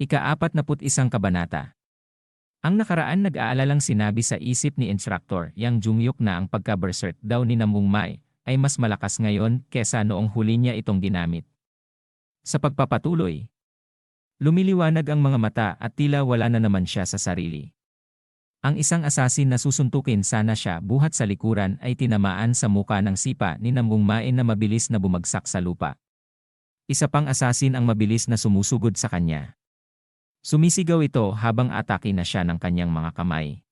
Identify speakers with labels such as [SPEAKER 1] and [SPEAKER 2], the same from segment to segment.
[SPEAKER 1] Ika-41 Kabanata. Ang nakaraan nag-aalalang sinabi sa isip ni Instructor Yang Jungyuk na ang pagka-berserk daw ni Namung Mae ay mas malakas ngayon kesa noong huli niya itong ginamit. Sa pagpapatuloy, lumiliwanag ang mga mata at tila wala na naman siya sa sarili. Ang isang asasin na susuntukin sana siya buhat sa likuran ay tinamaan sa muka ng sipa ni Namung Mae na mabilis na bumagsak sa lupa. Isa pang asasin ang mabilis na sumusugod sa kanya. Sumisigaw ito habang atake na siya ng kanyang mga kamay.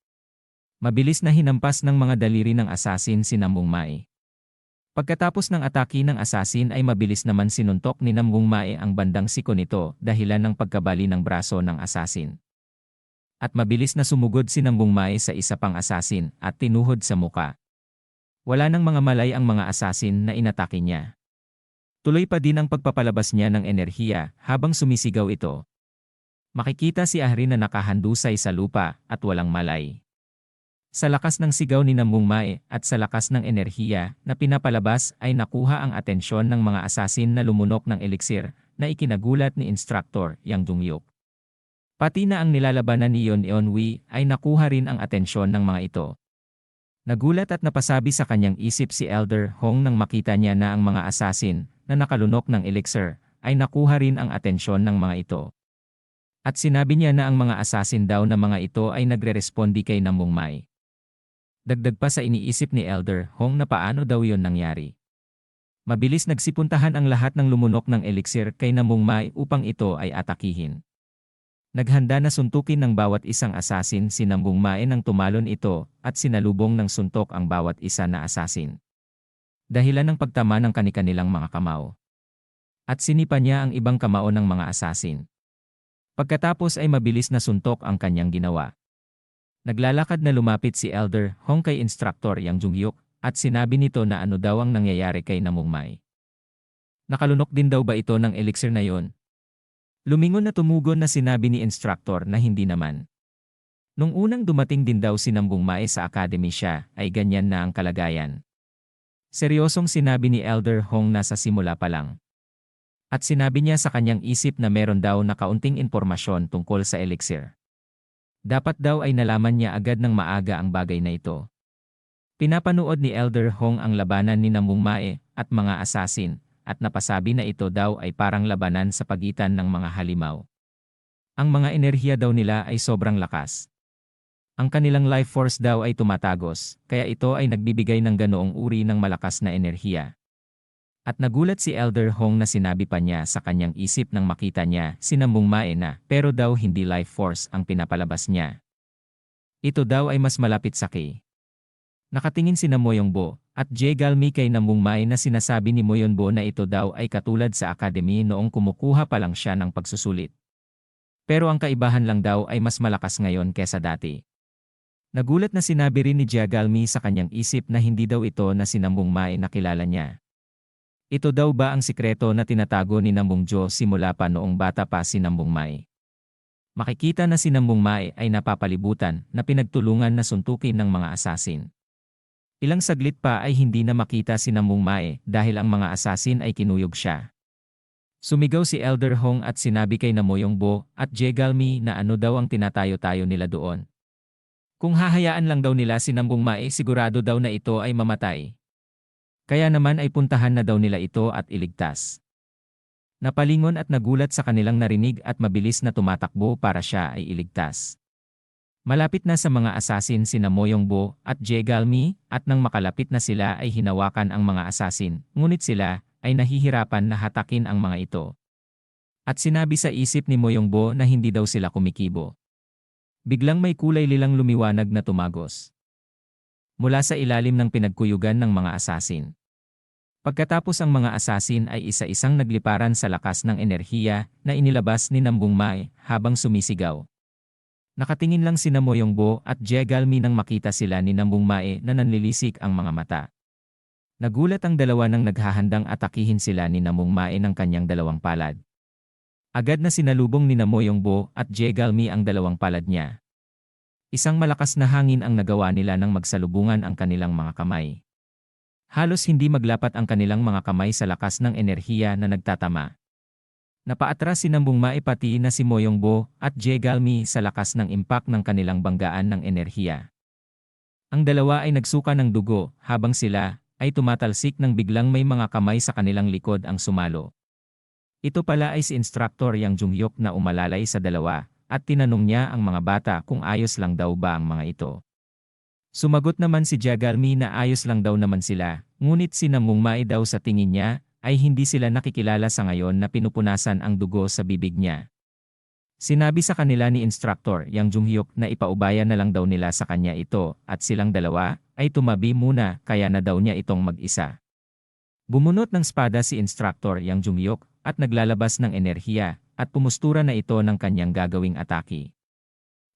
[SPEAKER 1] Mabilis na hinampas ng mga daliri ng asasin si Namung Mae. Pagkatapos ng atake ng asasin ay mabilis naman sinuntok ni Namung Mae ang bandang siko nito dahilan ng pagkabali ng braso ng asasin. At mabilis na sumugod si Namung Mae sa isa pang asasin at tinuhod sa muka. Wala nang mga malay ang mga asasin na inatake niya. Tuloy pa din ang pagpapalabas niya ng enerhiya habang sumisigaw ito. Makikita si Ahri na nakahandusay sa lupa at walang malay. Sa lakas ng sigaw ni Namung Mae at sa lakas ng enerhiya na pinapalabas ay nakuha ang atensyon ng mga asasin na lumunok ng eliksir na ikinagulat ni Instructor Yang Jungyuk. Pati na ang nilalabanan ni Yeon Eunwi ay nakuha rin ang atensyon ng mga ito. Nagulat at napasabi sa kanyang isip si Elder Hong nang makita niya na ang mga asasin na nakalunok ng elixir ay nakuha rin ang atensyon ng mga ito. At sinabi niya na ang mga asasin daw na mga ito ay nagre-respondi kay Namung Mae. Dagdag pa sa iniisip ni Elder Hong na paano daw yon nangyari. Mabilis nagsipuntahan ang lahat ng lumunok ng elixir kay Namung Mae upang ito ay atakihin. Naghanda na suntukin ng bawat isang asasin si Namung Mae nang tumalon ito at sinalubong ng suntok ang bawat isa na asasin. Dahilan ng pagtama ng kanilang mga kamao. At sinipa niya ang ibang kamao ng mga asasin. Pagkatapos ay mabilis na suntok ang kanyang ginawa. Naglalakad na lumapit si Elder Hong kay Instructor Yang Jungyuk at sinabi nito na ano daw ang nangyayari kay Namung Mae. Nakalunok din daw ba ito ng elixir na yon? Lumingon na tumugon na sinabi ni Instructor na hindi naman. Nung unang dumating din daw si Namung Mae sa academy siya ay ganyan na ang kalagayan. Seryosong sinabi ni Elder Hong na sa simula pa lang. At sinabi niya sa kanyang isip na meron daw na kaunting impormasyon tungkol sa elixir. Dapat daw ay nalaman niya agad ng maaga ang bagay na ito. Pinapanood ni Elder Hong ang labanan ni Namung Mae at mga asasin at napasabi na ito daw ay parang labanan sa pagitan ng mga halimaw. Ang mga enerhiya daw nila ay sobrang lakas. Ang kanilang life force daw ay tumatagos, kaya ito ay nagbibigay ng ganoong uri ng malakas na enerhiya. At nagulat si Elder Hong na sinabi pa niya sa kanyang isip nang makita niya si Namung Mae na pero daw hindi life force ang pinapalabas niya. Ito daw ay mas malapit sa kay. Nakatingin si Moyongbo at Galmi kay Namung Mae na sinasabi ni Moyongbo na ito daw ay katulad sa academy noong kumukuha pa lang siya ng pagsusulit. Pero ang kaibahan lang daw ay mas malakas ngayon kesa dati. Nagulat na sinabi rin ni Galmi sa kanyang isip na hindi daw ito na si Namung Mae na kilala niya. Ito daw ba ang sikreto na tinatago ni Namung Jo simula pa noong bata pa si Namung Mae? Makikita na si Namung Mae ay napapalibutan na pinagtulungan na suntukin ng mga asasin. Ilang saglit pa ay hindi na makita si Namung Mae dahil ang mga asasin ay kinuyog siya. Sumigaw si Elder Hong at sinabi kay Moyongbo at Galmi na ano daw ang tinatayo-tayo nila doon. Kung hahayaan lang daw nila si Namung Mae sigurado daw na ito ay mamatay. Kaya naman ay puntahan na daw nila ito at iligtas. Napalingon at nagulat sa kanilang narinig at mabilis na tumatakbo para siya ay iligtas. Malapit na sa mga asasin sina Moyongbo at Galmi at nang makalapit na sila ay hinawakan ang mga asasin, ngunit sila ay nahihirapan na hatakin ang mga ito. At sinabi sa isip ni Moyongbo na hindi daw sila kumikibo. Biglang may kulay lilang lumiwanag na tumagos mula sa ilalim ng pinagkuyugan ng mga asasin. Pagkatapos ang mga asasin ay isa-isang nagliparan sa lakas ng enerhiya na inilabas ni Namung Mae habang sumisigaw. Nakatingin lang sina Moyongbo at Galmi nang makita sila ni Namung Mae na nanlilisik ang mga mata. Nagulat ang dalawa nang naghahandang atakihin sila ni Namung Mae ng kanyang dalawang palad. Agad na sinalubong ni Moyongbo at Galmi ang dalawang palad niya. Isang malakas na hangin ang nagawa nila nang magsalubungan ang kanilang mga kamay. Halos hindi maglapat ang kanilang mga kamay sa lakas ng enerhiya na nagtatama. Napaatras si Nambung Mae pati na si Moyongbo at Jegalmi sa lakas ng impact ng kanilang banggaan ng enerhiya. Ang dalawa ay nagsuka ng dugo habang sila ay tumatalsik nang biglang may mga kamay sa kanilang likod ang sumalo. Ito pala ay si Instructor Yang Junhyuk na umalalay sa dalawa at tinanong niya ang mga bata kung ayos lang daw ba ang mga ito. Sumagot naman si Jagalmi na ayos lang daw naman sila, ngunit si Nambung Mae daw sa tingin niya ay hindi sila nakikilala sa ngayon na pinupunasan ang dugo sa bibig niya. Sinabi sa kanila ni Instructor Yang Junhyuk na ipaubaya na lang daw nila sa kanya ito at silang dalawa ay tumabi muna kaya na daw niya itong mag-isa. Bumunot ng espada si Instructor Yang Junhyuk at naglalabas ng enerhiya at pumustura na ito ng kanyang gagawing atake.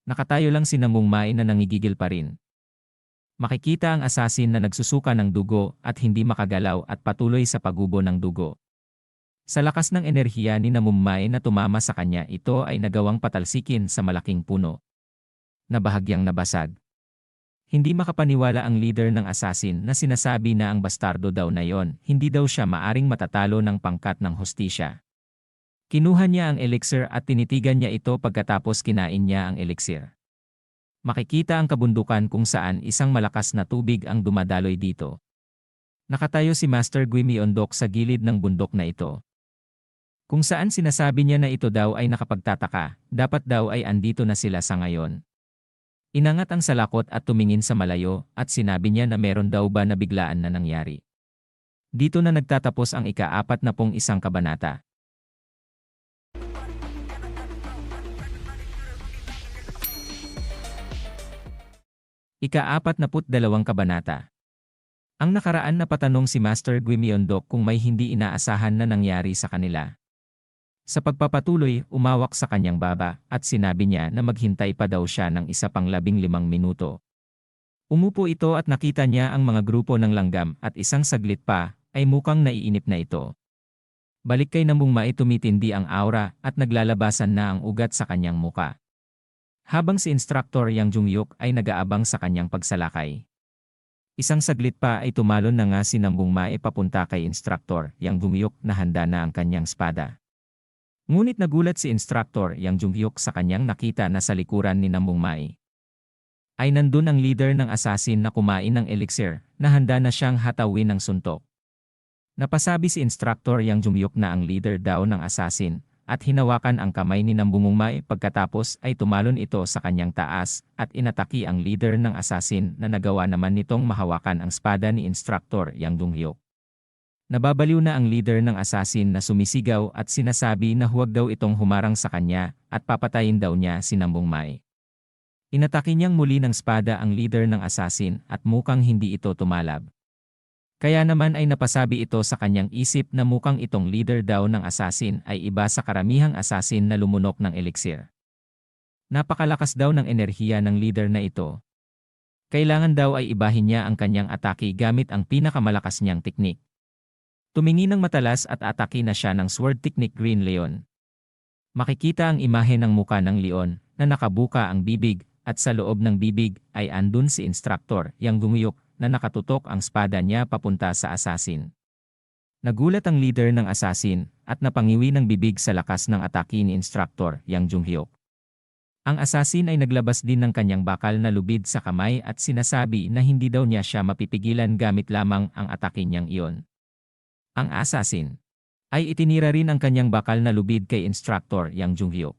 [SPEAKER 1] Nakatayo lang si Nambung Mae na nangigigil pa rin. Makikita ang assassin na nagsusuka ng dugo at hindi makagalaw at patuloy sa paggubo ng dugo. Sa lakas ng enerhiya ni Nambung Mae na tumama sa kanya, ito ay nagawang patalsikin sa malaking puno na bahagyang nabasag. Hindi makapaniwala ang leader ng assassin na sinasabi na ang bastardo daw na yon, hindi daw siya maaring matatalo ng pangkat ng hustisya. Kinuha niya ang elixir at tinitigan niya ito pagkatapos kinain niya ang elixir. Makikita ang kabundukan kung saan isang malakas na tubig ang dumadaloy dito. Nakatayo si Master Gui Myeondok sa gilid ng bundok na ito. Kung saan sinasabi niya na ito daw ay nakapagtataka, dapat daw ay andito na sila sa ngayon. Inangat ang salakot at tumingin sa malayo at sinabi niya na meron daw ba na biglaan na nangyari. Dito na nagtatapos ang ika-41 kabanata. Ika-42 kabanata. Ang nakaraan na patanong si Master Gui Myeondok kung may hindi inaasahan na nangyari sa kanila. Sa pagpapatuloy, umawak sa kanyang baba at sinabi niya na maghintay pa daw siya ng isa pang 15 minuto. Umupo ito at nakita niya ang mga grupo ng langgam at isang saglit pa ay mukhang naiinip na ito. Balik kay Nambung Mae, tumitindi ang aura at naglalabasan na ang ugat sa kanyang muka. Habang si Instructor Yang Junhyuk ay nag-aabang sa kanyang pagsalakay. Isang saglit pa ay tumalon na nga si Nambung Mae papunta kay Instructor Yang Junhyuk na handa na ang kanyang espada. Ngunit nagulat si Instructor Yang Junhyuk sa kanyang nakita na sa likuran ni Nambung Mae ay nandun ang leader ng assassin na kumain ng elixir na handa na siyang hatawin ng suntok. Napasabi si Instructor Yang Junhyuk na ang leader daw ng assassin at hinawakan ang kamay ni Nambung Mae pagkatapos ay tumalon ito sa kanyang taas at inataki ang leader ng assassin na nagawa naman nitong mahawakan ang espada ni Instructor Yang Junhyuk. Nababaliw na ang leader ng assassin na sumisigaw at sinasabi na huwag daw itong humarang sa kanya at papatayin daw niya si Nambung Mae. Inatake niyang muli ng espada ang leader ng assassin at mukhang hindi ito tumalab. Kaya naman ay napasabi ito sa kanyang isip na mukhang itong leader daw ng assassin ay iba sa karamihang assassin na lumunok ng elixir. Napakalakas daw ng enerhiya ng leader na ito. Kailangan daw ay ibahin niya ang kanyang atake gamit ang pinakamalakas niyang teknik. Tumingin ng matalas at atake na siya ng sword technique Green Leon. Makikita ang imahe ng muka ng leon na nakabuka ang bibig at sa loob ng bibig ay andun si Instructor Yang Junhyuk na nakatutok ang espada niya papunta sa assassin. Nagulat ang leader ng assassin at napangiwi ng bibig sa lakas ng atake ni Instructor Yang Junhyuk. Ang assassin ay naglabas din ng kanyang bakal na lubid sa kamay at sinasabi na hindi daw niya siya mapipigilan gamit lamang ang atake niyang iyon. Ang assassin ay itinira rin ang kanyang bakal na lubid kay Instructor Yang Junhyuk.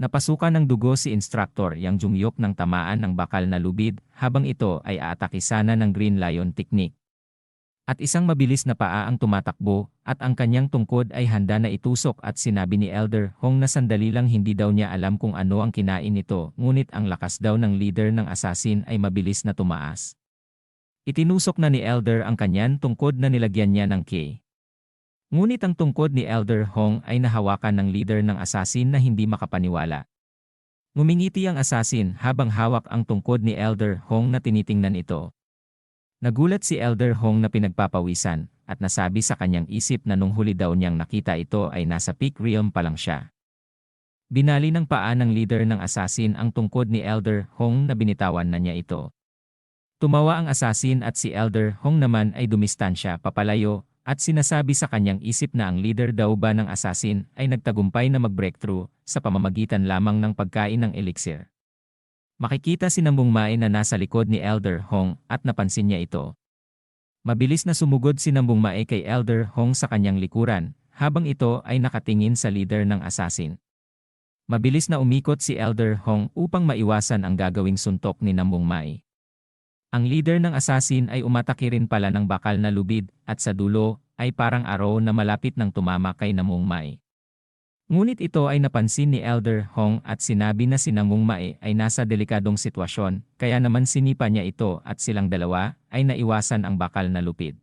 [SPEAKER 1] Napasukan ng dugo si Instructor Yang Junhyuk ng tamaan ng bakal na lubid habang ito ay aatake sana ng Green Lion technique. At isang mabilis na paa ang tumatakbo at ang kanyang tungkod ay handa na itusok at sinabi ni Elder Hong na sandali lang hindi daw niya alam kung ano ang kinain nito, ngunit ang lakas daw ng leader ng assassin ay mabilis na tumaas. Itinusok na ni Elder ang kanyang tungkod na nilagyan niya ng K. Ngunit ang tungkod ni Elder Hong ay nahawakan ng leader ng assassin na hindi makapaniwala. Ngumingiti ang assassin habang hawak ang tungkod ni Elder Hong na tinitingnan ito. Nagulat si Elder Hong na pinagpapawisan at nasabi sa kanyang isip na nung huli daw niyang nakita ito ay nasa peak realm pa lang siya. Binali ng paa ng leader ng assassin ang tungkod ni Elder Hong na binitawan na niya ito. Tumawa ang assassin at si Elder Hong naman ay dumistansya papalayo at sinasabi sa kanyang isip na ang leader daw ba ng assassin ay nagtagumpay na mag-breakthrough sa pamamagitan lamang ng pagkain ng elixir. Makikita si Namong Mae na nasa likod ni Elder Hong at napansin niya ito. Mabilis na sumugod si Namong Mae kay Elder Hong sa kanyang likuran, habang ito ay nakatingin sa leader ng assassin. Mabilis na umikot si Elder Hong upang maiwasan ang gagawing suntok ni Namong Mae. Ang leader ng assassin ay umatake rin pala ng bakal na lubid at sa dulo ay parang arrow na malapit nang tumama kay Namong Mae. Ngunit ito ay napansin ni Elder Hong at sinabi na si Namong Mae ay nasa delikadong sitwasyon, kaya naman sinipa niya ito at silang dalawa ay naiwasan ang bakal na lupid.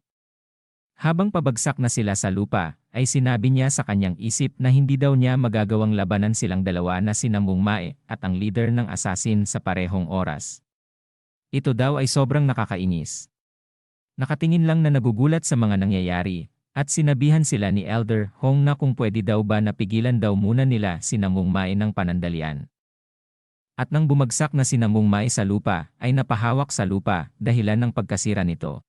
[SPEAKER 1] Habang pabagsak na sila sa lupa, ay sinabi niya sa kanyang isip na hindi daw niya magagawang labanan silang dalawa na si Namong Mae at ang leader ng assassin sa parehong oras. Ito daw ay sobrang nakakainis. Nakatingin lang na nagugulat sa mga nangyayari, at sinabihan sila ni Elder Hong na kung pwede daw ba napigilan daw muna nila si Namong Mae ng panandalian. At nang bumagsak na si Namong Mae sa lupa, ay napahawak sa lupa dahilan ng pagkasira nito.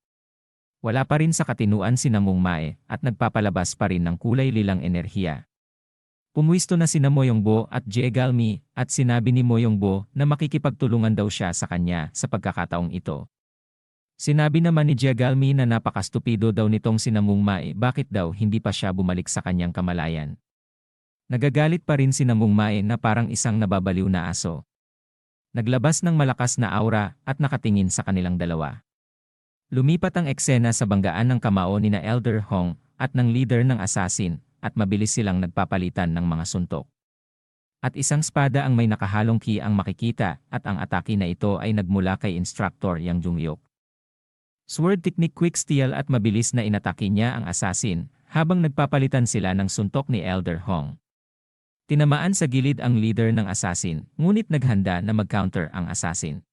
[SPEAKER 1] Wala pa rin sa katinuan si Namong Mae at nagpapalabas pa rin ng kulay lilang enerhiya. Pumwisto na sina Moyongbo at Jegalmi at sinabi ni Moyongbo na makikipagtulungan daw siya sa kanya sa pagkakataong ito. Sinabi naman ni Jegalmi na napakastupido daw nitong si Namong Mae bakit daw hindi pa siya bumalik sa kanyang kamalayan. Nagagalit pa rin si Namong Mae na parang isang nababaliw na aso. Naglabas ng malakas na aura at nakatingin sa kanilang dalawa. Lumipat ang eksena sa banggaan ng kamao ni na Elder Hong at ng leader ng assassin at mabilis silang nagpapalitan ng mga suntok. At isang espada ang may nakahalong ki ang makikita at ang atake na ito ay nagmula kay Instructor Yang Jungyuk. Sword technique quick steal at mabilis na inatake niya ang assassin habang nagpapalitan sila ng suntok ni Elder Hong. Tinamaan sa gilid ang leader ng assassin, ngunit naghanda na mag-counter ang assassin.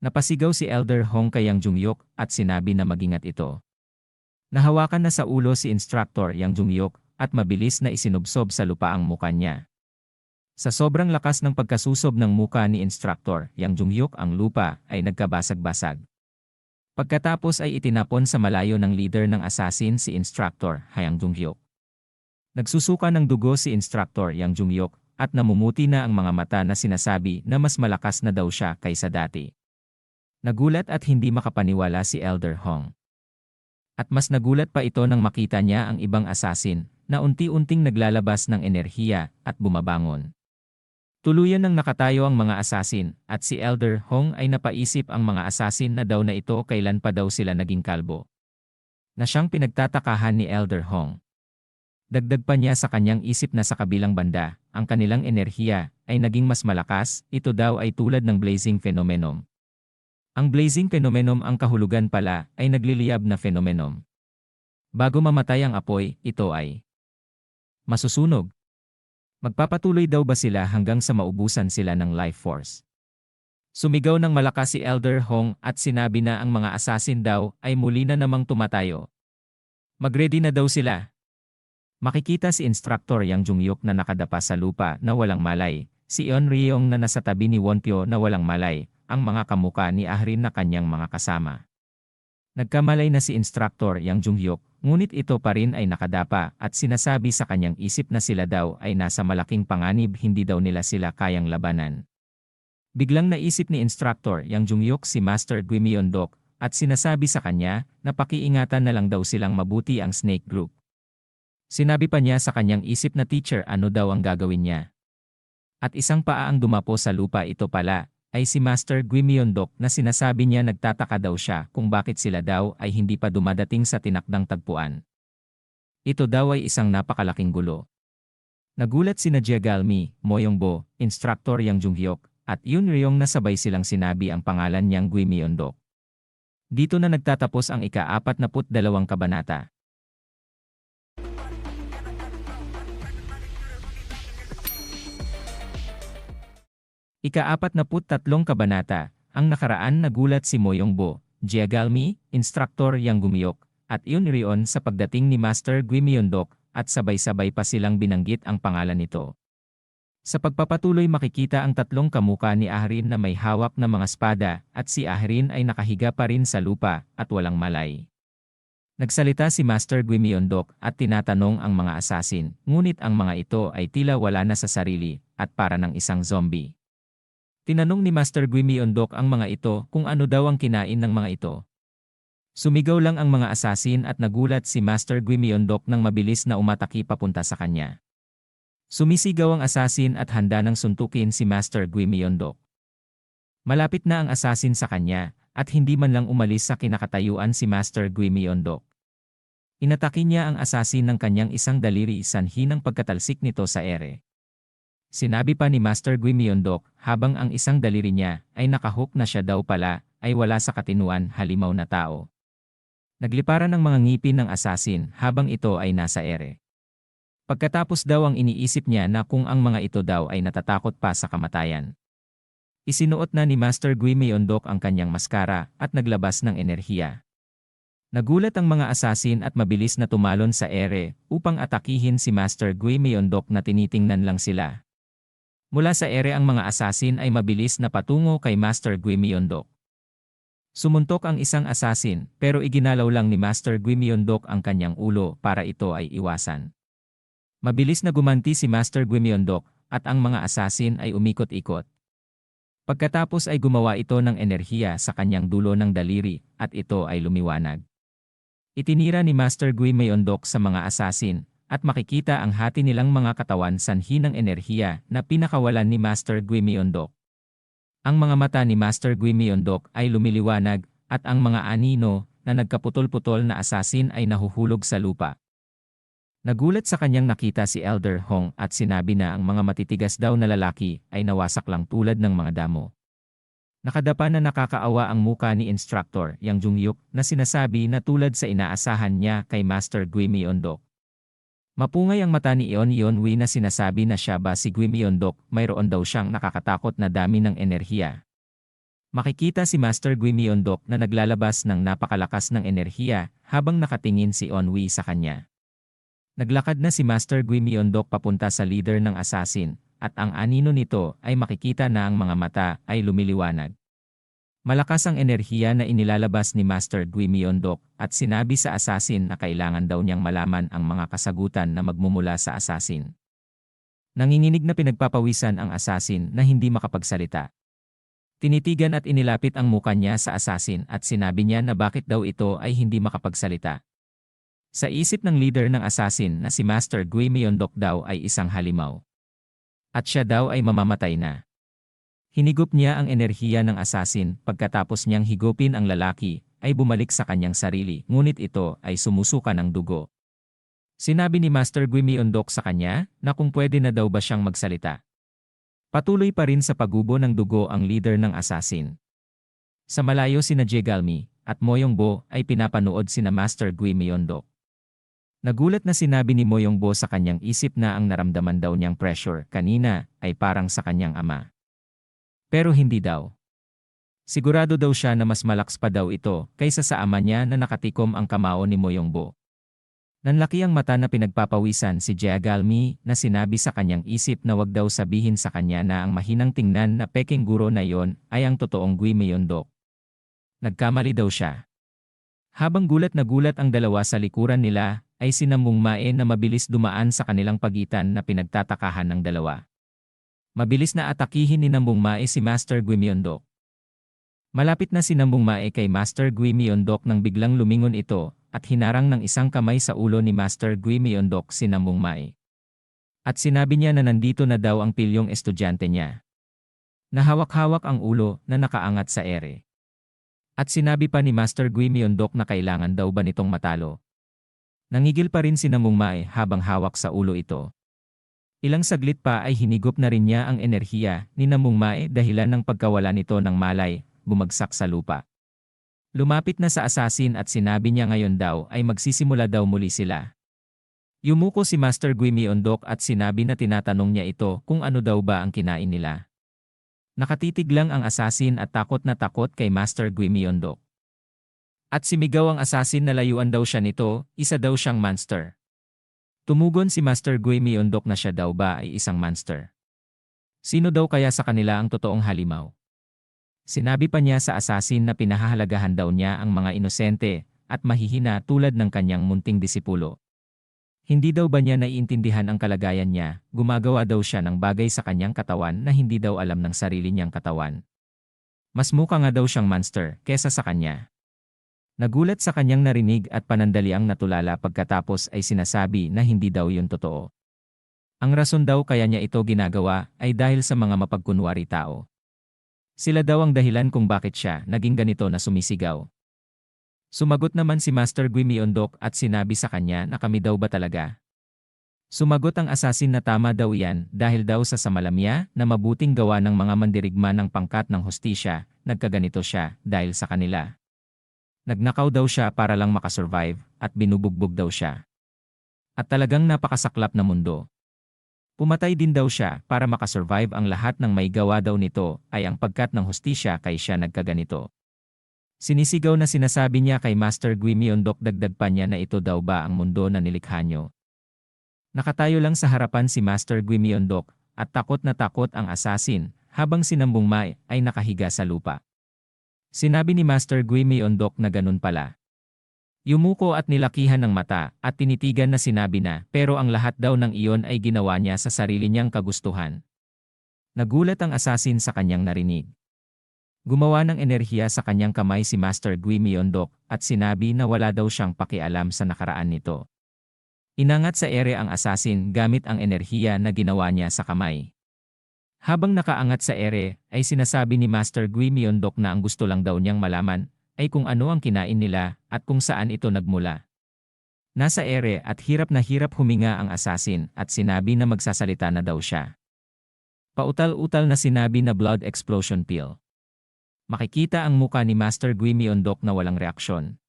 [SPEAKER 1] Napasigaw si Elder Hong kay Yang Jungyuk at sinabi na mag-ingat ito. Nahawakan na sa ulo si Instructor Yang Jungyuk at mabilis na isinubsob sa lupa ang muka niya. Sa sobrang lakas ng pagkasusob ng muka ni Instructor Yang Jungyuk ang lupa ay nagkabasag-basag. Pagkatapos ay itinapon sa malayo ng leader ng assassin si Instructor Yang Jungyuk. Nagsusuka ng dugo si Instructor Yang Jungyuk at namumuti na ang mga mata na sinasabi na mas malakas na daw siya kaysa dati. Nagulat at hindi makapaniwala si Elder Hong. At mas nagulat pa ito nang makita niya ang ibang assassin na unti-unting naglalabas ng enerhiya at bumabangon. Tuluyan nang nakatayo ang mga assassin at si Elder Hong ay napaisip ang mga assassin na daw na ito kailan pa daw sila naging kalbo. Na siyang pinagtatakahan ni Elder Hong. Dagdag pa niya sa kanyang isip na sa kabilang banda, ang kanilang enerhiya ay naging mas malakas, ito daw ay tulad ng blazing phenomenon. Ang blazing phenomenon ang kahulugan pala ay nagliliyab na phenomenon. Bago mamatay ang apoy, ito ay masusunog. Magpapatuloy daw ba sila hanggang sa maubusan sila ng life force? Sumigaw ng malakas si Elder Hong at sinabi na ang mga assassin daw ay muli na namang tumatayo. Magready na daw sila. Makikita si Instructor Yang Jungyuk na nakadapa sa lupa na walang malay, si Eun Ryong na nasa tabi ni Wonpyo na walang malay, ang mga kamuka ni Ahrin na kanyang mga kasama. Nagkamalay na si Instructor Yang Jungyuk, ngunit ito pa rin ay nakadapa at sinasabi sa kanyang isip na sila daw ay nasa malaking panganib, hindi daw nila sila kayang labanan. Biglang naisip ni Instructor Yang Jungyuk si Master Gui Myeondok at sinasabi sa kanya na pakiingatan na lang daw silang mabuti ang Snake Group. Sinabi pa niya sa kanyang isip na teacher ano daw ang gagawin niya. At isang paa ang dumapo sa lupa, ito pala ay si Master Gui Myeondok na sinasabi niya nagtataka daw siya kung bakit sila daw ay hindi pa dumadating sa tinakdang tagpuan. Ito daw ay isang napakalaking gulo. Nagulat sina Jegalmi, Moyongbo, Instructor Yang Jungyuk, at Eun Ryong na sabay silang sinabi ang pangalan niyang Gui Myeondok. Dito na nagtatapos ang ika-42 kabanata. Ika-43 kabanata, ang nakaraan nagulat si Moyongbo, Jegalmi, Instructor Yang Gumyok, at Eun Ryon sa pagdating ni Master Gui Myeondok at sabay-sabay pa silang binanggit ang pangalan nito. Sa pagpapatuloy makikita ang tatlong kamuka ni Ahrin na may hawak na mga espada at si Ahrin ay nakahiga pa rin sa lupa at walang malay. Nagsalita si Master Guimiondok at tinatanong ang mga assassin, ngunit ang mga ito ay tila wala na sa sarili at para ng isang zombie. Tinanong ni Master Guimiondok ang mga ito kung ano daw ang kinain ng mga ito. Sumigaw lang ang mga assassin at nagulat si Master Guimiondok nang mabilis na umataki papunta sa kanya. Sumisigaw ang assassin at handa nang suntukin si Master Guimiondok. Malapit na ang assassin sa kanya at hindi man lang umalis sa kinakatayuan si Master Guimiondok. Inatake niya ang assassin ng kanyang isang daliri sanhi ng pagkatalsik nito sa ere. Sinabi pa ni Master Guimiondok habang ang isang daliri niya ay nakahook na siya daw pala ay wala sa katinuan halimaw na tao. Nagliparan ng mga ngipin ng assassin habang ito ay nasa ere. Pagkatapos daw ang iniisip niya na kung ang mga ito daw ay natatakot pa sa kamatayan. Isinuot na ni Master Guimiondok ang kanyang maskara at naglabas ng enerhiya. Nagulat ang mga assassin at mabilis na tumalon sa ere upang atakihin si Master Guimiondok na tinitingnan lang sila. Mula sa ere ang mga assassin ay mabilis na patungo kay Master Guimiondok. Sumuntok ang isang assassin pero iginalaw lang ni Master Guimiondok ang kanyang ulo para ito ay iwasan. Mabilis na gumanti si Master Guimiondok at ang mga assassin ay umikot-ikot. Pagkatapos ay gumawa ito ng enerhiya sa kanyang dulo ng daliri at ito ay lumiwanag. Itinira ni Master Guimiondok sa mga assassin at makikita ang hati nilang mga katawan sanhi ng enerhiya na pinakawalan ni Master Guimiondok. Ang mga mata ni Master Guimiondok ay lumiliwanag at ang mga anino na nagkaputol-putol na assassin ay nahuhulog sa lupa. Nagulat sa kanyang nakita si Elder Hong at sinabi na ang mga matitigas daw na lalaki ay nawasak lang tulad ng mga damo. Nakadapa na nakakaawa ang muka ni Instructor Yang Jungyuk na sinasabi na tulad sa inaasahan niya kay Master Guimiondok. Mapungay ang mata ni Yeon-Yeonwee na sinasabi na siya ba si Guimiondok, mayroon daw siyang nakakatakot na dami ng enerhiya. Makikita si Master Guimiondok na naglalabas ng napakalakas ng enerhiya habang nakatingin si Yeon-Wee sa kanya. Naglakad na si Master Guimiondok papunta sa leader ng assassin at ang anino nito ay makikita na ang mga mata ay lumiliwanag. Malakas ang enerhiya na inilalabas ni Master Guimiondok at sinabi sa assassin na kailangan daw niyang malaman ang mga kasagutan na magmumula sa assassin. Nanginginig na pinagpapawisan ang assassin na hindi makapagsalita. Tinitigan at inilapit ang muka niya sa assassin at sinabi niya na bakit daw ito ay hindi makapagsalita. Sa isip ng leader ng assassin na si Master Guimiondok daw ay isang halimaw. At siya daw ay mamamatay na. Hinigop niya ang enerhiya ng assassin pagkatapos niyang higupin ang lalaki ay bumalik sa kanyang sarili ngunit ito ay sumusuka ng dugo. Sinabi ni Master Guimiondok sa kanya na kung pwede na daw ba siyang magsalita. Patuloy pa rin sa pagubo ng dugo ang leader ng assassin. Sa malayo sina Jegalmi at Moyongbo ay pinapanood sina Master Guimiondok. Nagulat na sinabi ni Moyongbo sa kanyang isip na ang naramdaman daw niyang pressure kanina ay parang sa kanyang ama. Pero hindi daw. Sigurado daw siya na mas malakas pa daw ito kaysa sa ama niya na nakatikom ang kamao ni Moyongbo. Nanlaki ang mata na pinagpapawisan si Jegalmi na sinabi sa kanyang isip na wag daw sabihin sa kanya na ang mahinang tingnan na peking guro na yon ay ang totoong Guimiondok. Nagkamali daw siya. Habang gulat na gulat ang dalawa sa likuran nila, ay sinamungmae na mabilis dumaan sa kanilang pagitan na pinagtatakahan ng dalawa. Mabilis na atakihin ni Namungmae si Master Guimiondok. Malapit na si Namungmae kay Master Guimiondok nang biglang lumingon ito at hinarang ng isang kamay sa ulo ni Master Guimiondok si Namungmae. At sinabi niya na nandito na daw ang pilyong estudyante niya. Nahawak-hawak ang ulo na nakaangat sa ere. At sinabi pa ni Master Guimiondok na kailangan daw ba nitong matalo. Nangigil pa rin si Namungmae habang hawak sa ulo ito. Ilang saglit pa ay hinigop na rin niya ang enerhiya ni Namungmae dahilan ng pagkawala nito ng malay, bumagsak sa lupa. Lumapit na sa assassin at sinabi niya ngayon daw ay magsisimula daw muli sila. Yumuko si Master Guimiondok at sinabi na tinatanong niya ito kung ano daw ba ang kinain nila. Nakatitig lang ang assassin at takot na takot kay Master Guimiondok. At simigaw ang assassin na layuan daw siya nito, isa daw siyang monster. Tumugon si Master Guimiondok na siya daw ba ay isang monster. Sino daw kaya sa kanila ang totoong halimaw? Sinabi pa niya sa assassin na pinahahalagahan daw niya ang mga inosente at mahihina tulad ng kanyang munting disipulo. Hindi daw ba niya naiintindihan ang kalagayan niya, gumagawa daw siya ng bagay sa kanyang katawan na hindi daw alam ng sarili niyang katawan. Mas mukha nga daw siyang monster kesa sa kanya. Nagulat sa kanyang narinig at panandaliang natulala pagkatapos ay sinasabi na hindi daw yun totoo. Ang rason daw kaya niya ito ginagawa ay dahil sa mga mapagkunwari tao. Sila daw ang dahilan kung bakit siya naging ganito na sumisigaw. Sumagot naman si Master Gui Myeondok at sinabi sa kanya na kami daw ba talaga? Sumagot ang asasin na tama daw yan dahil daw sa samalamya na mabuting gawa ng mga mandirigma ng pangkat ng hustisya, nagkaganito siya dahil sa kanila. Nagnakaw daw siya para lang makasurvive at binubugbog daw siya. At talagang napakasaklap na mundo. Pumatay din daw siya para makasurvive ang lahat ng may gawa daw nito ay ang pagkat ng hustisya kay siya nagkaganito. Sinisigaw na sinasabi niya kay Master Gui Myeondok dagdag pa niya na ito daw ba ang mundo na nilikha niyo. Nakatayo lang sa harapan si Master Gui Myeondok at takot na takot ang asasin habang si Nam Bungmai ay nakahiga sa lupa. Sinabi ni Master Gui Myeondok na ganun pala. Yumuko at nilakihan ng mata at tinitigan na sinabi na pero ang lahat daw ng iyon ay ginawa niya sa sarili niyang kagustuhan. Nagulat ang asasin sa kanyang narinig. Gumawa ng enerhiya sa kanyang kamay si Master Gui Myeondok at sinabi na wala daw siyang pakialam sa nakaraan nito. Inangat sa ere ang asasin gamit ang enerhiya na ginawa niya sa kamay. Habang nakaangat sa ere, ay sinasabi ni Master Gui Myeondok na ang gusto lang daw niyang malaman ay kung ano ang kinain nila at kung saan ito nagmula. Nasa ere at hirap na hirap huminga ang asasin at sinabi na magsasalita na daw siya. Pautal-utal na sinabi na blood explosion pill. Makikita ang muka ni Master Gui Myeondok na walang reaksyon.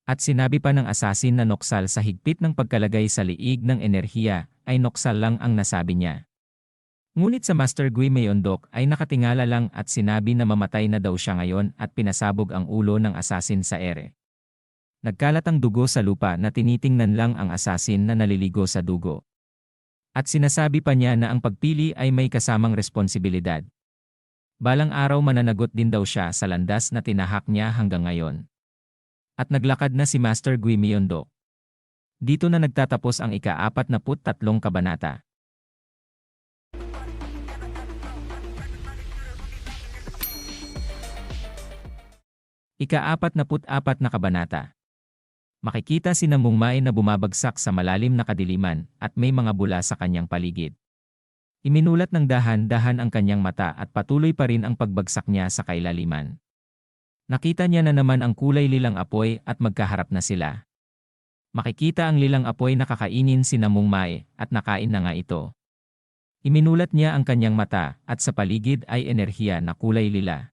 [SPEAKER 1] At sinabi pa ng asasin na noksal sa higpit ng pagkalagay sa liig ng enerhiya ay noksal lang ang nasabi niya. Ngunit sa Master Gui Myeondok ay nakatingala lang at sinabi na mamatay na daw siya ngayon at pinasabog ang ulo ng asasin sa ere. Nagkalat ang dugo sa lupa na tinitingnan lang ang asasin na naliligo sa dugo. At sinasabi pa niya na ang pagpili ay may kasamang responsibilidad. Balang araw mananagot din daw siya sa landas na tinahak niya hanggang ngayon. At naglakad na si Master Gui Myeondok. Dito na nagtatapos ang ika-43 kabanata. Ika-44 na kabanata. Makikita si Nam Bungmai na bumabagsak sa malalim na kadiliman at may mga bula sa kanyang paligid. Iminulat ng dahan-dahan ang kanyang mata at patuloy pa rin ang pagbagsak niya sa kailaliman. Nakita niya na naman ang kulay lilang apoy at magkaharap na sila. Makikita ang lilang apoy na kakainin si Nam Bungmai at nakain na nga ito. Iminulat niya ang kanyang mata at sa paligid ay enerhiya na kulay lila.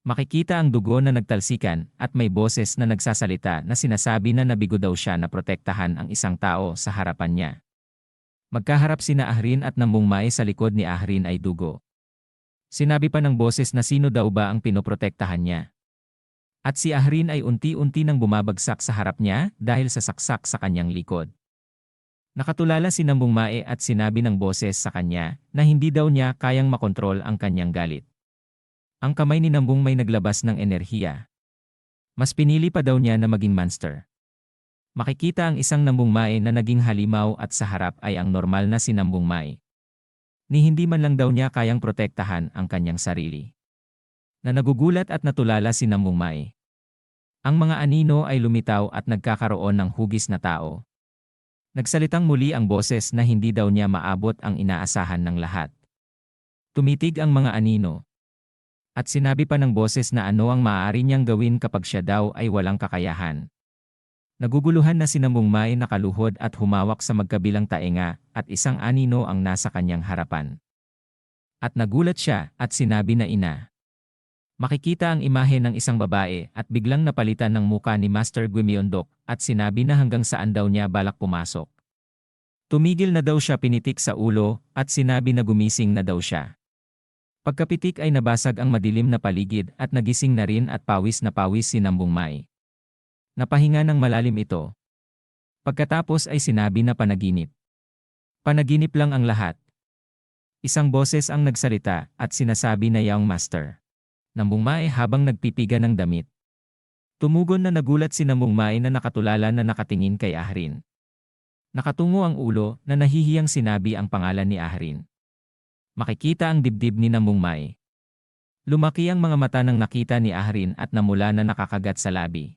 [SPEAKER 1] Makikita ang dugo na nagtalsikan at may boses na nagsasalita na sinasabi na nabigo daw siya na protektahan ang isang tao sa harapan niya. Magkaharap sina Ahrin at Nam Bungmai sa likod ni Ahrin ay dugo. Sinabi pa ng boses na sino daw ba ang pinoprotektahan niya. At si Ahrin ay unti-unti nang bumabagsak sa harap niya dahil sa saksak sa kanyang likod. Nakatulala si Nam Bungmai at sinabi ng boses sa kanya na hindi daw niya kayang makontrol ang kanyang galit. Ang kamay ni Nam Bungmai naglabas ng enerhiya. Mas pinili pa daw niya na maging monster. Makikita ang isang Nam Bungmai na naging halimaw at sa harap ay ang normal na si Nam Bungmai. Ni hindi man lang daw niya kayang protektahan ang kanyang sarili. Na nagugulat at natulala si Nam Bungmai. Ang mga anino ay lumitaw at nagkakaroon ng hugis na tao. Nagsalitang muli ang boses na hindi daw niya maabot ang inaasahan ng lahat. Tumitig ang mga anino. At sinabi pa ng boses na ano ang maaari niyang gawin kapag siya daw ay walang kakayahan. Naguguluhan na si Nam Bungmai nakaluhod at humawak sa magkabilang taenga at isang anino ang nasa kanyang harapan. At nagulat siya at sinabi na ina. Makikita ang imahe ng isang babae at biglang napalitan ng muka ni Master Gui Myeondok at sinabi na hanggang saan daw niya balak pumasok. Tumigil na daw siya pinitik sa ulo at sinabi na gumising na daw siya. Pagkapitik ay nabasag ang madilim na paligid at nagising na rin at pawis na pawis si Nam Bungmai. Napahinga ng malalim ito. Pagkatapos ay sinabi na panaginip. Panaginip lang ang lahat. Isang boses ang nagsalita at sinasabi na Young Master. Nam Bungmai habang nagpipiga ng damit. Tumugon na nagulat si Namong Mae na nakatulala na nakatingin kay Ahrin. Nakatungo ang ulo na nahihiyang sinabi ang pangalan ni Ahrin. Makikita ang dibdib ni Namong Mae. Lumaki ang mga mata nang nakita ni Ahrin at namula na nakakagat sa labi.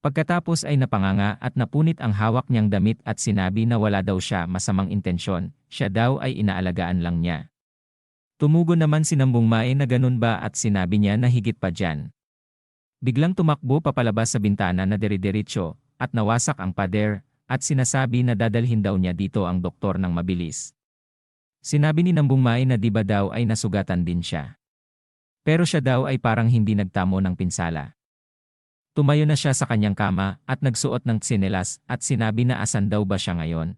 [SPEAKER 1] Pagkatapos ay napanganga at napunit ang hawak niyang damit at sinabi na wala daw siya masamang intensyon, siya daw ay inaalagaan lang niya. Tumugon naman si Namong Mae na ganun ba at sinabi niya na higit pa dyan. Biglang tumakbo papalabas sa bintana na diri-diretso at nawasak ang pader at sinasabi na dadalhin daw niya dito ang doktor ng mabilis. Sinabi ni Namong Mae na di ba daw ay nasugatan din siya. Pero siya daw ay parang hindi nagtamo ng pinsala. Tumayo na siya sa kanyang kama at nagsuot ng tsinelas at sinabi na asan daw ba siya ngayon.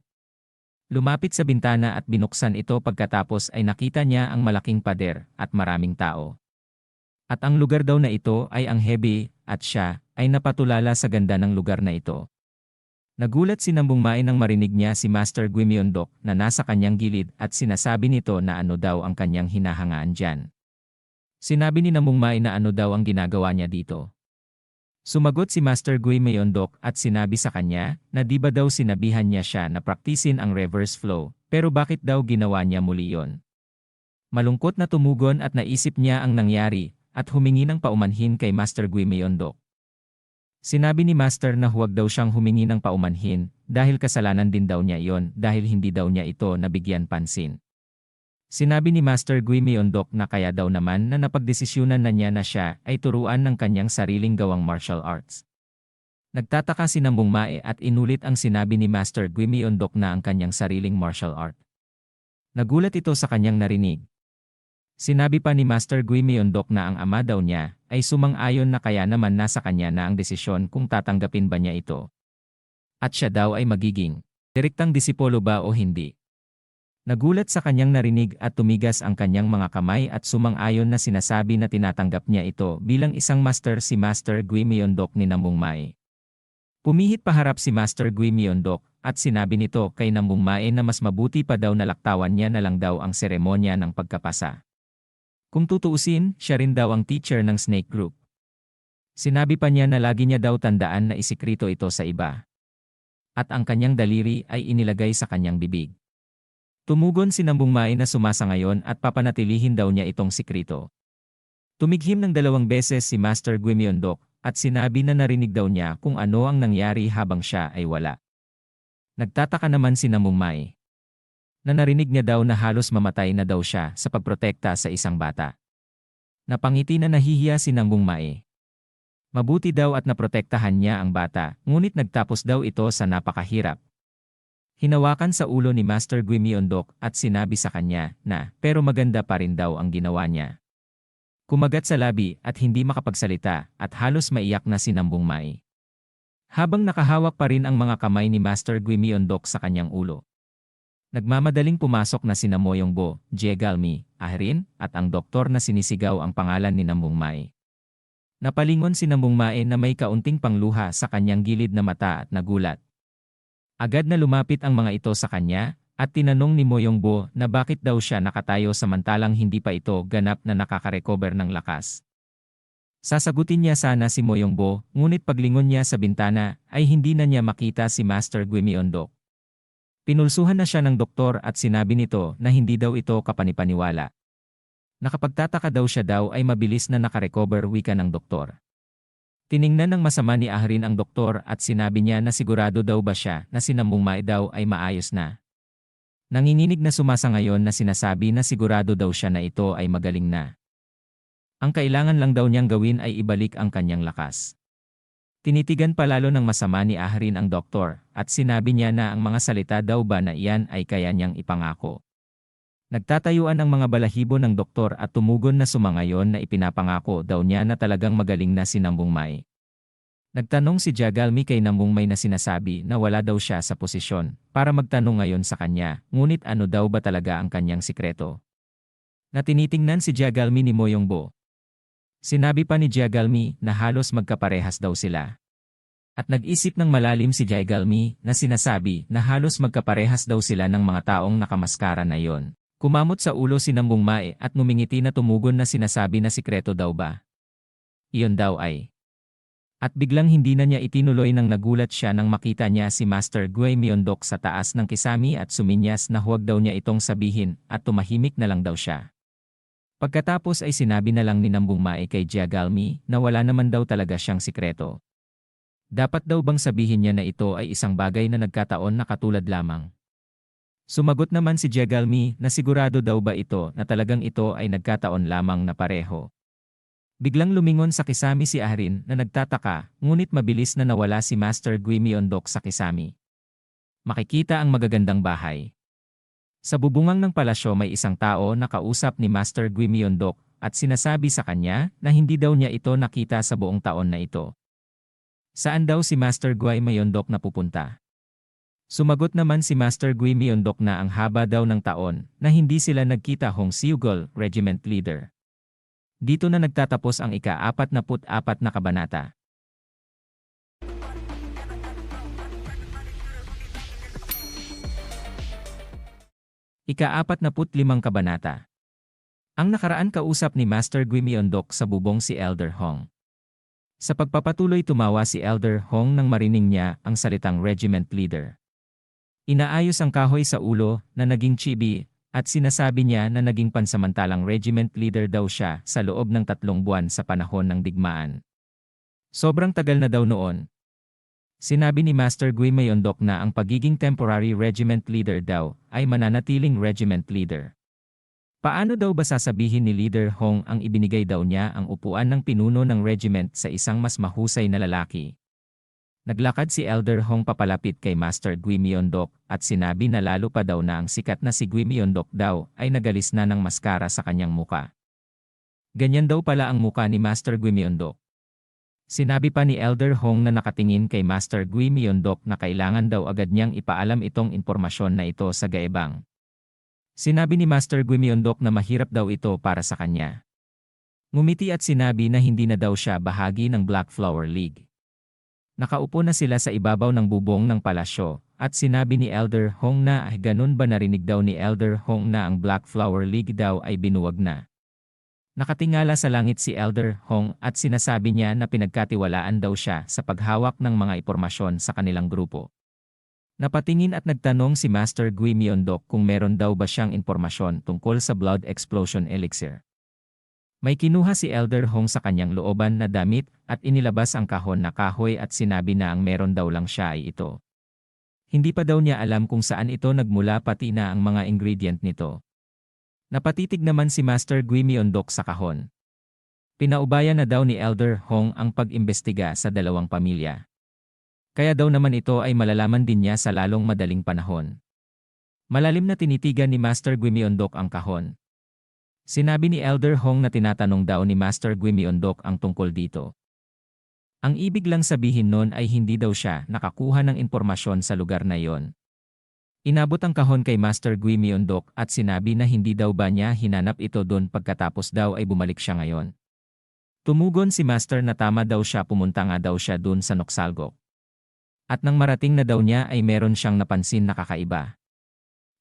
[SPEAKER 1] Lumapit sa bintana at binuksan ito pagkatapos ay nakita niya ang malaking pader at maraming tao. At ang lugar daw na ito ay ang Hebe at siya ay napatulala sa ganda ng lugar na ito. Nagulat si Namong Mae nang marinig niya si Master Guimyondok na nasa kanyang gilid at sinasabi nito na ano daw ang kanyang hinahangaan dyan. Sinabi ni Namong Mae na ano daw ang ginagawa niya dito. Sumagot si Master Guimyondok at sinabi sa kanya na di ba daw sinabihan niya siya na praktisin ang reverse flow, pero bakit daw ginawa niya muli yon? Malungkot na tumugon at naisip niya ang nangyari at humingi ng paumanhin kay Master Guimyondok. Sinabi ni Master na huwag daw siyang humingi ng paumanhin dahil kasalanan din daw niya iyon dahil hindi daw niya ito nabigyan pansin. Sinabi ni Master Guimyondok na kaya daw naman na napagdesisyunan na niya na siya ay turuan ng kanyang sariling gawang martial arts. Nagtataka si Namong Mae at inulit ang sinabi ni Master Guimyondok na ang kanyang sariling martial art. Nagulat ito sa kanyang narinig. Sinabi pa ni Master Guimyondok na ang ama daw niya ay sumang-ayon na kaya naman nasa kanya na ang desisyon kung tatanggapin ba niya ito. At siya daw ay magiging direktang disipolo ba o hindi. Nagulat sa kanyang narinig at tumigas ang kanyang mga kamay at sumang-ayon na sinasabi na tinatanggap niya ito bilang isang master si Master Guimyondok ni Namong Mae. Pumihit paharap si Master Guimyondok at sinabi nito kay Namong Mae na mas mabuti pa daw na laktawan niya na lang daw ang seremonya ng pagkapasa. Kung tutuusin, siya rin daw ang teacher ng Snake Group. Sinabi pa niya na lagi niya daw tandaan na isikrito ito sa iba. At ang kanyang daliri ay inilagay sa kanyang bibig. Tumugon si Namong Mae na sumasangayon at papanatilihin daw niya itong sikrito. Tumighim ng 2 beses si Master Guimyondok at sinabi na narinig daw niya kung ano ang nangyari habang siya ay wala. Nagtataka naman si Namong Mae na narinig niya daw na halos mamatay na daw siya sa pagprotekta sa isang bata. Napangiti na nahihiya si Namong Mae. Mabuti daw at naprotektahan niya ang bata, ngunit nagtapos daw ito sa napakahirap. Hinawakan sa ulo ni Master Guimyondok at sinabi sa kanya na pero maganda pa rin daw ang ginawa niya. Kumagat sa labi at hindi makapagsalita at halos maiyak na si Namong Mae. Habang nakahawak pa rin ang mga kamay ni Master Guimyondok sa kanyang ulo. Nagmamadaling pumasok na sina Moyongbo, Jegalmi, Ahrin at ang doktor na sinisigaw ang pangalan ni Namong Mae. Napalingon si Namong Mae na may kaunting pangluha sa kanyang gilid na mata at nagulat. Agad na lumapit ang mga ito sa kanya, at tinanong ni Moyongbo na bakit daw siya nakatayo samantalang hindi pa ito ganap na nakaka-recover ng lakas. Sasagutin niya sana si Moyongbo, ngunit paglingon niya sa bintana ay hindi na niya makita si Master Guimyondok. Pinulsuhan na siya ng doktor at sinabi nito na hindi daw ito kapanipaniwala. Nakapagtataka daw siya daw ay mabilis na nakarecover wika ng doktor. Tiningnan ng masama ni Ahrin ang doktor at sinabi niya na sigurado daw ba siya na si Namong Mae daw ay maayos na. Nanginginig na sumasangayon na sinasabi na sigurado daw siya na ito ay magaling na. Ang kailangan lang daw niyang gawin ay ibalik ang kanyang lakas. Tinitigan palalo ng masama ni Ahrin ang doktor at sinabi niya na ang mga salita daw ba na iyan ay kaya niyang ipangako. Nagtatayuan ang mga balahibo ng doktor at tumugon na sumangayon na ipinapangako daw niya na talagang magaling na si Namong Mae. Nagtanong si Jegalmi kay Namong Mae na sinasabi na wala daw siya sa posisyon para magtanong ngayon sa kanya, ngunit ano daw ba talaga ang kanyang sikreto? Na tinitingnan si Jegalmi ni Moyongbo. Sinabi pa ni Jegalmi na halos magkaparehas daw sila. At nag-isip ng malalim si Jegalmi na sinasabi na halos magkaparehas daw sila ng mga taong nakamaskara na yon. Kumamot sa ulo si Namong Mae at ngumingiti na tumugon na sinasabi na sikreto daw ba? Iyon daw ay At biglang hindi na niya itinuloy nang nagulat siya nang makita niya si Master Gui Myeondok sa taas ng kisami at suminyas na huwag daw niya itong sabihin at tumahimik na lang daw siya. Pagkatapos ay sinabi na lang ni Nambung Mae kay Jiagalmi na wala naman daw talaga siyang sikreto. Dapat daw bang sabihin niya na ito ay isang bagay na nagkataon na katulad lamang? Sumagot naman si Jiagalmi na sigurado daw ba ito na talagang ito ay nagkataon lamang na pareho. Biglang lumingon sa kisami si Ahrin na nagtataka, ngunit mabilis na nawala si Master Gui Myeondok sa kisami. Makikita ang magagandang bahay. Sa bubungang ng palasyo may isang tao na kausap ni Master Gui Myeondok at sinasabi sa kanya na hindi daw niya ito nakita sa buong taon na ito. Saan daw si Master Gui Myeondok napupunta? Sumagot naman si Master Gui Myeondok na ang haba daw ng taon na hindi sila nagkita Hong Seugol, Regiment Leader. Dito na nagtatapos ang ika-44 na kabanata. Ika-45 kabanata. Ang nakaraan kausap ni Master Gui Myeondok sa bubong si Elder Hong. Sa pagpapatuloy tumawa si Elder Hong nang marinig niya ang salitang Regiment Leader. Inaayos ang kahoy sa ulo na naging chibi, at sinasabi niya na naging pansamantalang regiment leader daw siya sa loob ng 3 buwan sa panahon ng digmaan. Sobrang tagal na daw noon. Sinabi ni Master Gui Myeondok na ang pagiging temporary regiment leader daw ay mananatiling regiment leader. Paano daw ba sasabihin ni Leader Hong ang ibinigay daw niya ang upuan ng pinuno ng regiment sa isang mas mahusay na lalaki? Naglakad si Elder Hong papalapit kay Master Gui Myeondok at sinabi na lalo pa daw na ang sikat na si Gui Myeondok daw ay nagalis na ng maskara sa kanyang muka. Ganyan daw pala ang muka ni Master Gui Myeondok. Sinabi pa ni Elder Hong na nakatingin kay Master Gui Myeondok na kailangan daw agad niyang ipaalam itong impormasyon na ito sa gaebang. Sinabi ni Master Gui Myeondok na mahirap daw ito para sa kanya. Ngumiti at sinabi na hindi na daw siya bahagi ng Black Flower League. Nakaupo na sila sa ibabaw ng bubong ng palasyo, at sinabi ni Elder Hong na ganun ba narinig daw ni Elder Hong na ang Black Flower League daw ay binuwag na. Nakatingala sa langit si Elder Hong at sinasabi niya na pinagkatiwalaan daw siya sa paghawak ng mga impormasyon sa kanilang grupo. Napatingin at nagtanong si Master Gui Myeondok kung meron daw ba siyang impormasyon tungkol sa Blood Explosion Elixir. May kinuha si Elder Hong sa kanyang looban na damit at inilabas ang kahon na kahoy at sinabi na ang meron daw lang siya ay ito. Hindi pa daw niya alam kung saan ito nagmula pati na ang mga ingredient nito. Napatitig naman si Master Gui Myeondok sa kahon. Pinaubayan na daw ni Elder Hong ang pag-imbestiga sa dalawang pamilya. Kaya daw naman ito ay malalaman din niya sa lalong madaling panahon. Malalim na tinitigan ni Master Gui Myeondok ang kahon. Sinabi ni Elder Hong na tinatanong daw ni Master Gui Myeondok ang tungkol dito. Ang ibig lang sabihin nun ay hindi daw siya nakakuha ng impormasyon sa lugar na iyon. Inabot ang kahon kay Master Gui Myeondok at sinabi na hindi daw ba niya hinanap ito doon pagkatapos daw ay bumalik siya ngayon. Tumugon si Master na tama daw siya, pumunta nga daw siya doon sa Noxalgok. At nang marating na daw niya ay meron siyang napansin na kakaiba.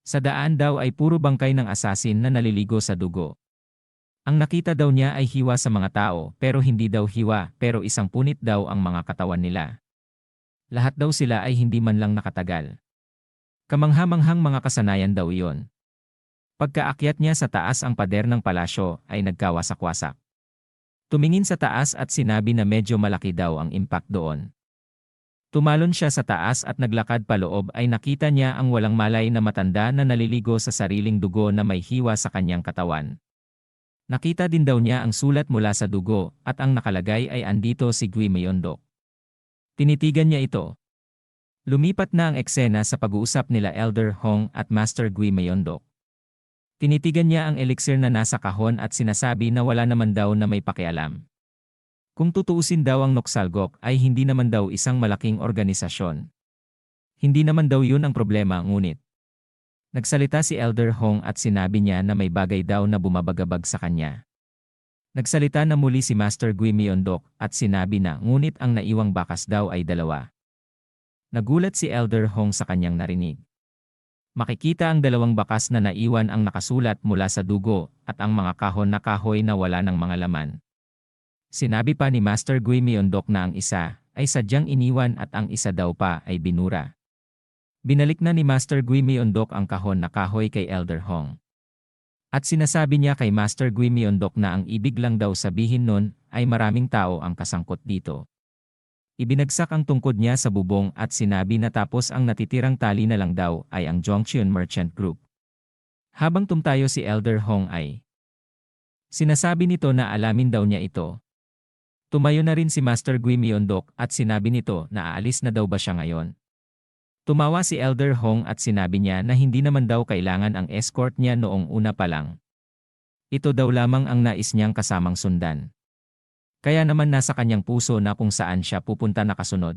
[SPEAKER 1] Sa daan daw ay puro bangkay ng asasin na naliligo sa dugo. Ang nakita daw niya ay hiwa sa mga tao pero hindi daw hiwa pero isang punit daw ang mga katawan nila. Lahat daw sila ay hindi man lang nakatagal. Kamangha-manghang mga kasanayan daw iyon. Pagkaakyat niya sa taas ang pader ng palasyo ay nagkawasak-wasak. Tumingin sa taas at sinabi na medyo malaki daw ang impact doon. Tumalon siya sa taas at naglakad paloob ay nakita niya ang walang malay na matanda na naliligo sa sariling dugo na may hiwa sa kanyang katawan. Nakita din daw niya ang sulat mula sa dugo at ang nakalagay ay andito si Gui Myeondok. Tinitigan niya ito. Lumipat na ang eksena sa pag-uusap nila Elder Hong at Master Gui Myeondok. Tinitigan niya ang elixir na nasa kahon at sinasabi na wala naman daw na may pakialam. Kung tutuusin daw ang Noxalgok ay hindi naman daw isang malaking organisasyon. Hindi naman daw yun ang problema, ngunit. Nagsalita si Elder Hong at sinabi niya na may bagay daw na bumabagabag sa kanya. Nagsalita na muli si Master Gui Myeondok at sinabi na ngunit ang naiwang bakas daw ay 2. Nagulat si Elder Hong sa kanyang narinig. Makikita ang 2 bakas na naiwan ang nakasulat mula sa dugo at ang mga kahon na kahoy na wala ng mga laman. Sinabi pa ni Master Gui Myeondok na ang isa ay sadyang iniwan at ang isa daw pa ay binura. Binalik na ni Master Gui Myeondok ang kahon na kahoy kay Elder Hong. At sinasabi niya kay Master Gui Myeondok na ang ibig lang daw sabihin nun ay maraming tao ang kasangkot dito. Ibinagsak ang tungkod niya sa bubong at sinabi na tapos ang natitirang tali na lang daw ay ang Zhongqian Merchant Group. Habang tumtayo si Elder Hong ay sinasabi nito na alamin daw niya ito. Tumayo na rin si Master Gui Myeondok at sinabi nito na aalis na daw ba siya ngayon. Tumawa si Elder Hong at sinabi niya na hindi naman daw kailangan ang escort niya noong una pa lang. Ito daw lamang ang nais niyang kasamang sundan. Kaya naman nasa kanyang puso na kung saan siya pupunta nakasunod.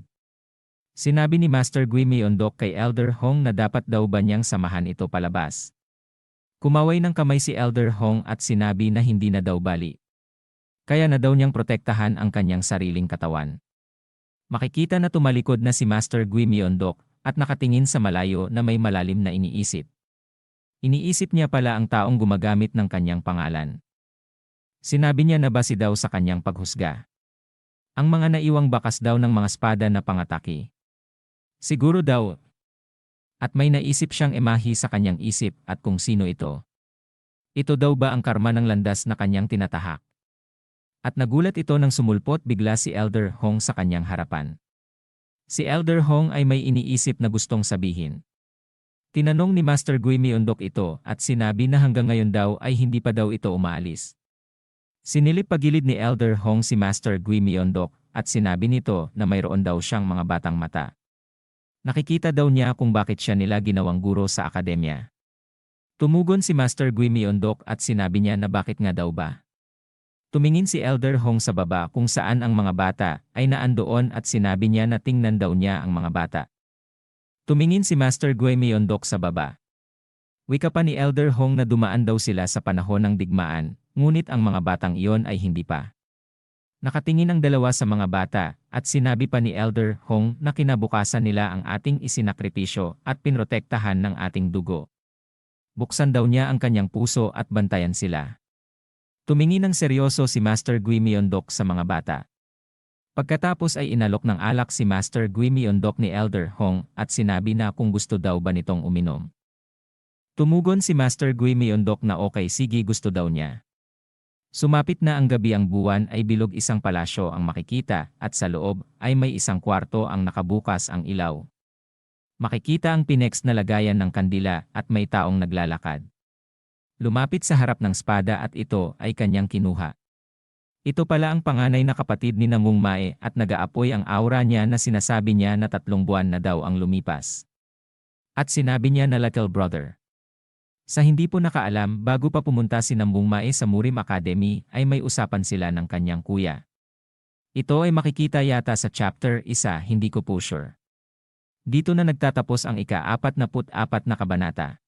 [SPEAKER 1] Sinabi ni Master Gui Myeondok kay Elder Hong na dapat daw ba niyang samahan ito palabas. Kumaway ng kamay si Elder Hong at sinabi na hindi na daw bali. Kaya na daw niyang protektahan ang kanyang sariling katawan. Makikita na tumalikod na si Master Gui Myeondok at nakatingin sa malayo na may malalim na iniisip. Iniisip niya pala ang taong gumagamit ng kanyang pangalan. Sinabi niya na base daw sa kanyang paghusga. Ang mga naiwang bakas daw ng mga espada na pangatake. Siguro daw. At may naisip siyang imahi sa kanyang isip at kung sino ito. Ito daw ba ang karma ng landas na kanyang tinatahak? At nagulat ito nang sumulpot bigla si Elder Hong sa kanyang harapan. Si Elder Hong ay may iniisip na gustong sabihin. Tinanong ni Master Gui Myeondok ito at sinabi na hanggang ngayon daw ay hindi pa daw ito umaalis. Sinilip pagilid ni Elder Hong si Master Gui Myeondok at sinabi nito na mayroon daw siyang mga batang mata. Nakikita daw niya kung bakit siya nila ginawang guro sa akademya. Tumugon si Master Gui Myeondok at sinabi niya na bakit nga daw ba. Tumingin si Elder Hong sa baba kung saan ang mga bata ay naandoon at sinabi niya na tingnan daw niya ang mga bata. Tumingin si Master Gui Myeondok sa baba. Wika pa ni Elder Hong na dumaan daw sila sa panahon ng digmaan, ngunit ang mga batang iyon ay hindi pa. Nakatingin ang dalawa sa mga bata at sinabi pa ni Elder Hong na kinabukasan nila ang ating isinakripisyo at pinrotektahan ng ating dugo. Buksan daw niya ang kanyang puso at bantayan sila. Tumingin ng seryoso si Master Gui Myeondok sa mga bata. Pagkatapos ay inalok ng alak si Master Gui Myeondok ni Elder Hong at sinabi na kung gusto daw ba nitong uminom. Tumugon si Master Gui Myeondok na okay sige gusto daw niya. Sumapit na ang gabi ang buwan ay bilog isang palasyo ang makikita at sa loob ay may isang kwarto ang nakabukas ang ilaw. Makikita ang pinex na lagayan ng kandila at may taong naglalakad. Lumapit sa harap ng espada at ito ay kanyang kinuha. Ito pala ang panganay na kapatid ni Namong Mae at nag-aapoy ang aura niya na sinasabi niya na 3 buwan na daw ang lumipas. At sinabi niya na little brother. Sa hindi po nakaalam bago pa pumunta si Namong Mae sa Murim Academy ay may usapan sila ng kanyang kuya. Ito ay makikita yata sa chapter 1 hindi ko po sure. Dito na nagtatapos ang ika-44 na kabanata.